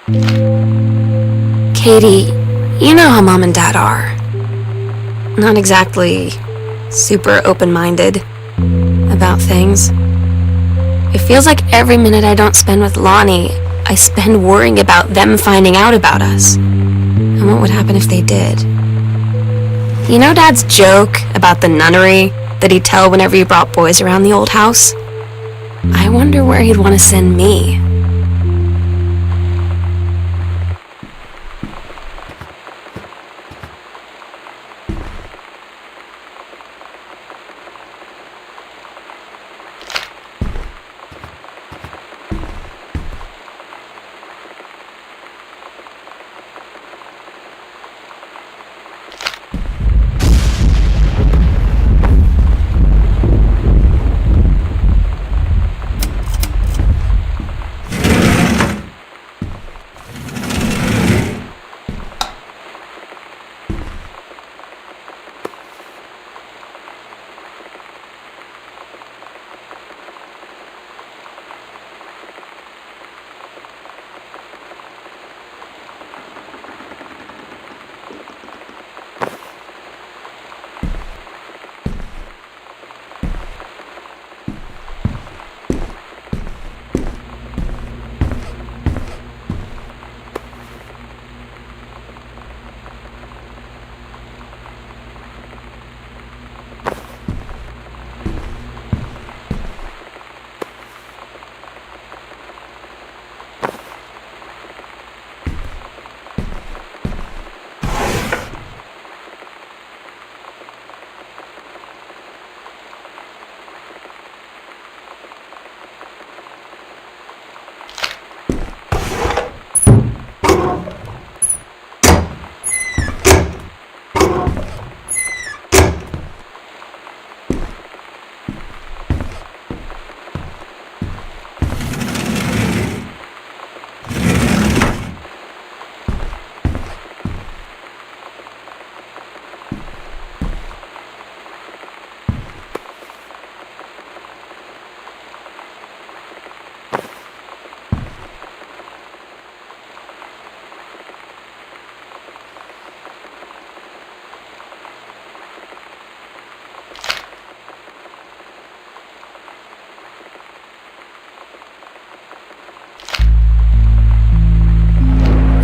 Katie, you know how Mom and Dad are. Not exactly super open-minded about things. It feels like every minute I don't spend with Lonnie, I spend worrying about them finding out about us. And what would happen if they did? You know Dad's joke about the nunnery that he'd tell whenever he brought boys around the old house? I wonder where he'd want to send me.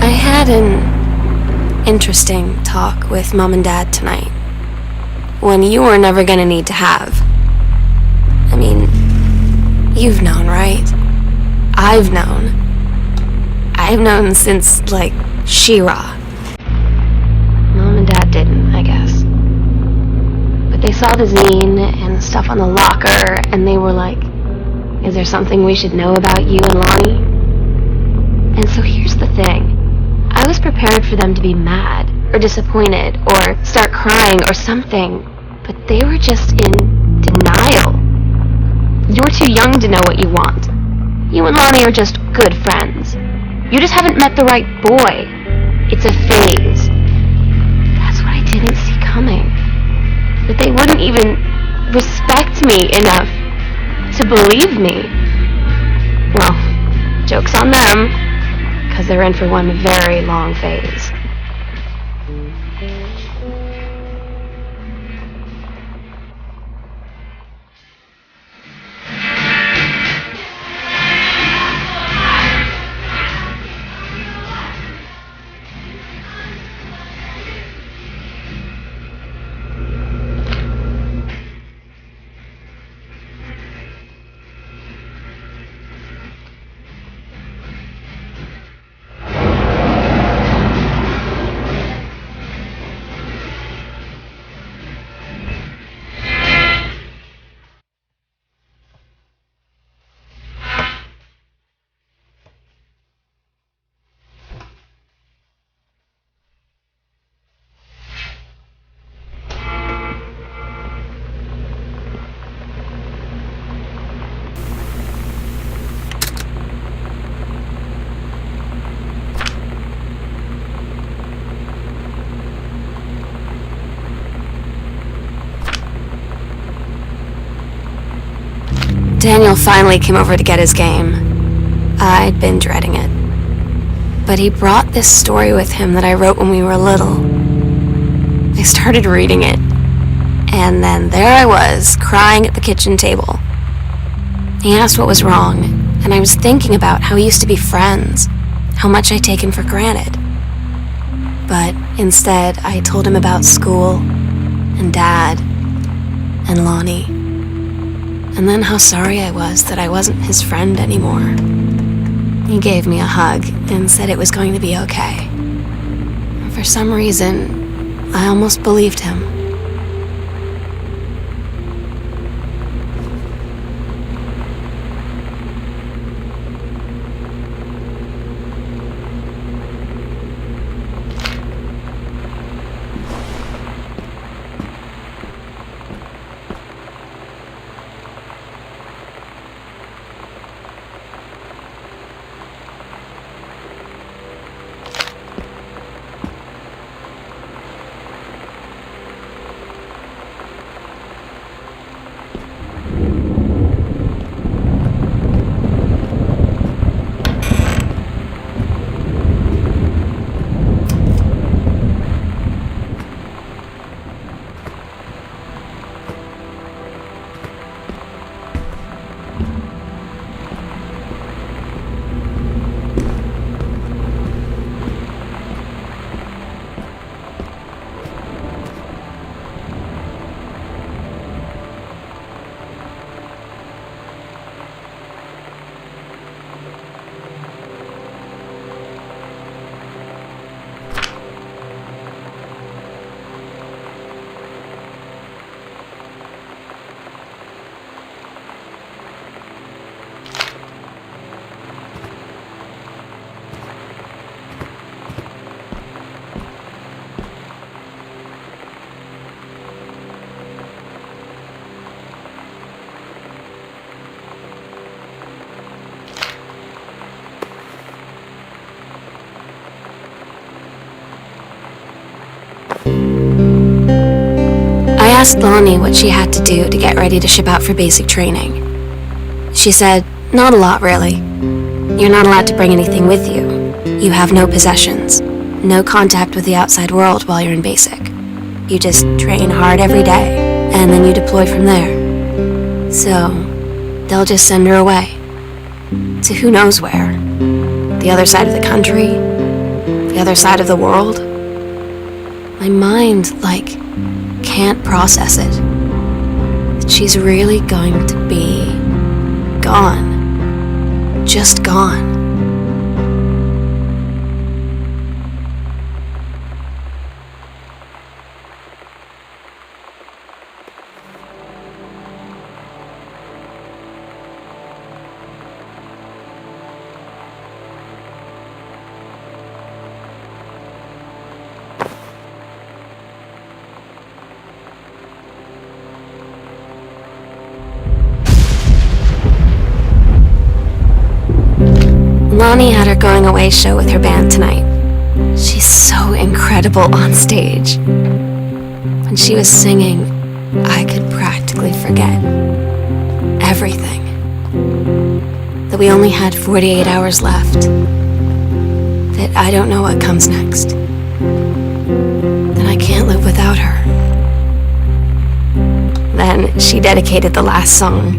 I had an interesting talk with Mom and Dad tonight. One you were never gonna need to have. I mean, you've known, right? I've known. I've known since, like, She-Ra. Mom and Dad didn't, I guess. But they saw the zine and the stuff on the locker, and they were like, is there something we should know about you and Lonnie? And so here's the thing. I was prepared for them to be mad, or disappointed, or start crying, or something, but they were just in denial. You're too young to know what you want. You and Lonnie are just good friends. You just haven't met the right boy. It's a phase. That's what I didn't see coming. That they wouldn't even respect me enough to believe me. Well, joke's on them, because they're in for one very long phase. Daniel finally came over to get his game. I'd been dreading it. But he brought this story with him that I wrote when we were little. I started reading it, and then there I was, crying at the kitchen table. He asked what was wrong, and I was thinking about how we used to be friends, how much I'd taken for granted. But instead, I told him about school, and Dad, and Lonnie, and then how sorry I was that I wasn't his friend anymore. He gave me a hug and said it was going to be okay. For some reason, I almost believed him. I asked Lonnie what she had to do to get ready to ship out for basic training. She said, not a lot really. You're not allowed to bring anything with you. You have no possessions, no contact with the outside world while you're in basic. You just train hard every day, and then you deploy from there. So, they'll just send her away. To who knows where. The other side of the country, the other side of the world. My mind, can't process it. She's really going to be gone. Just gone. Lonnie had her going away show with her band tonight. She's so incredible on stage. When she was singing, I could practically forget everything. That we only had 48 hours left. That I don't know what comes next. That I can't live without her. Then she dedicated the last song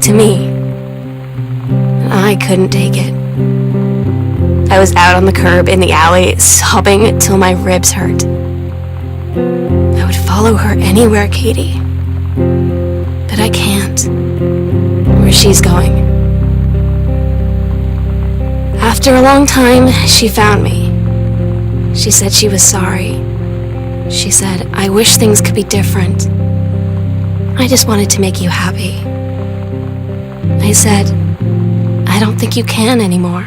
to me. I couldn't take it. I was out on the curb in the alley, sobbing till my ribs hurt. I would follow her anywhere, Katie. But I can't. Where she's going. After a long time, she found me. She said she was sorry. She said, I wish things could be different. I just wanted to make you happy. I said, I don't think you can anymore.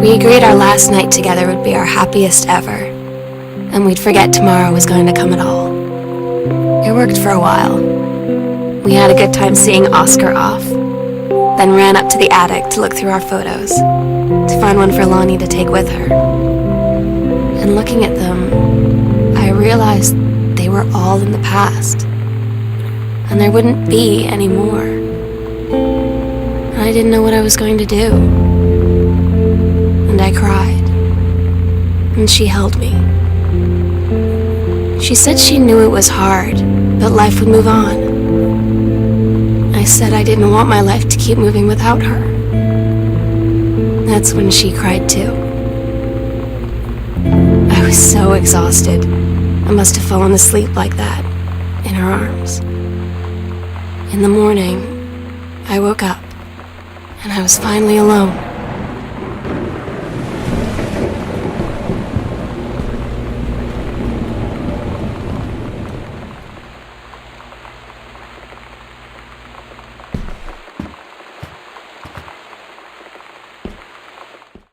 We agreed our last night together would be our happiest ever, and we'd forget tomorrow was going to come at all. It worked for a while. We had a good time seeing Oscar off, then ran up to the attic to look through our photos, to find one for Lonnie to take with her. And looking at them, I realized they were all in the past, and there wouldn't be any more. And I didn't know what I was going to do. And I cried, and she held me. She said she knew it was hard, but life would move on. I said I didn't want my life to keep moving without her. That's when she cried too. I was so exhausted. I must have fallen asleep like that, in her arms. In the morning, I woke up, and I was finally alone.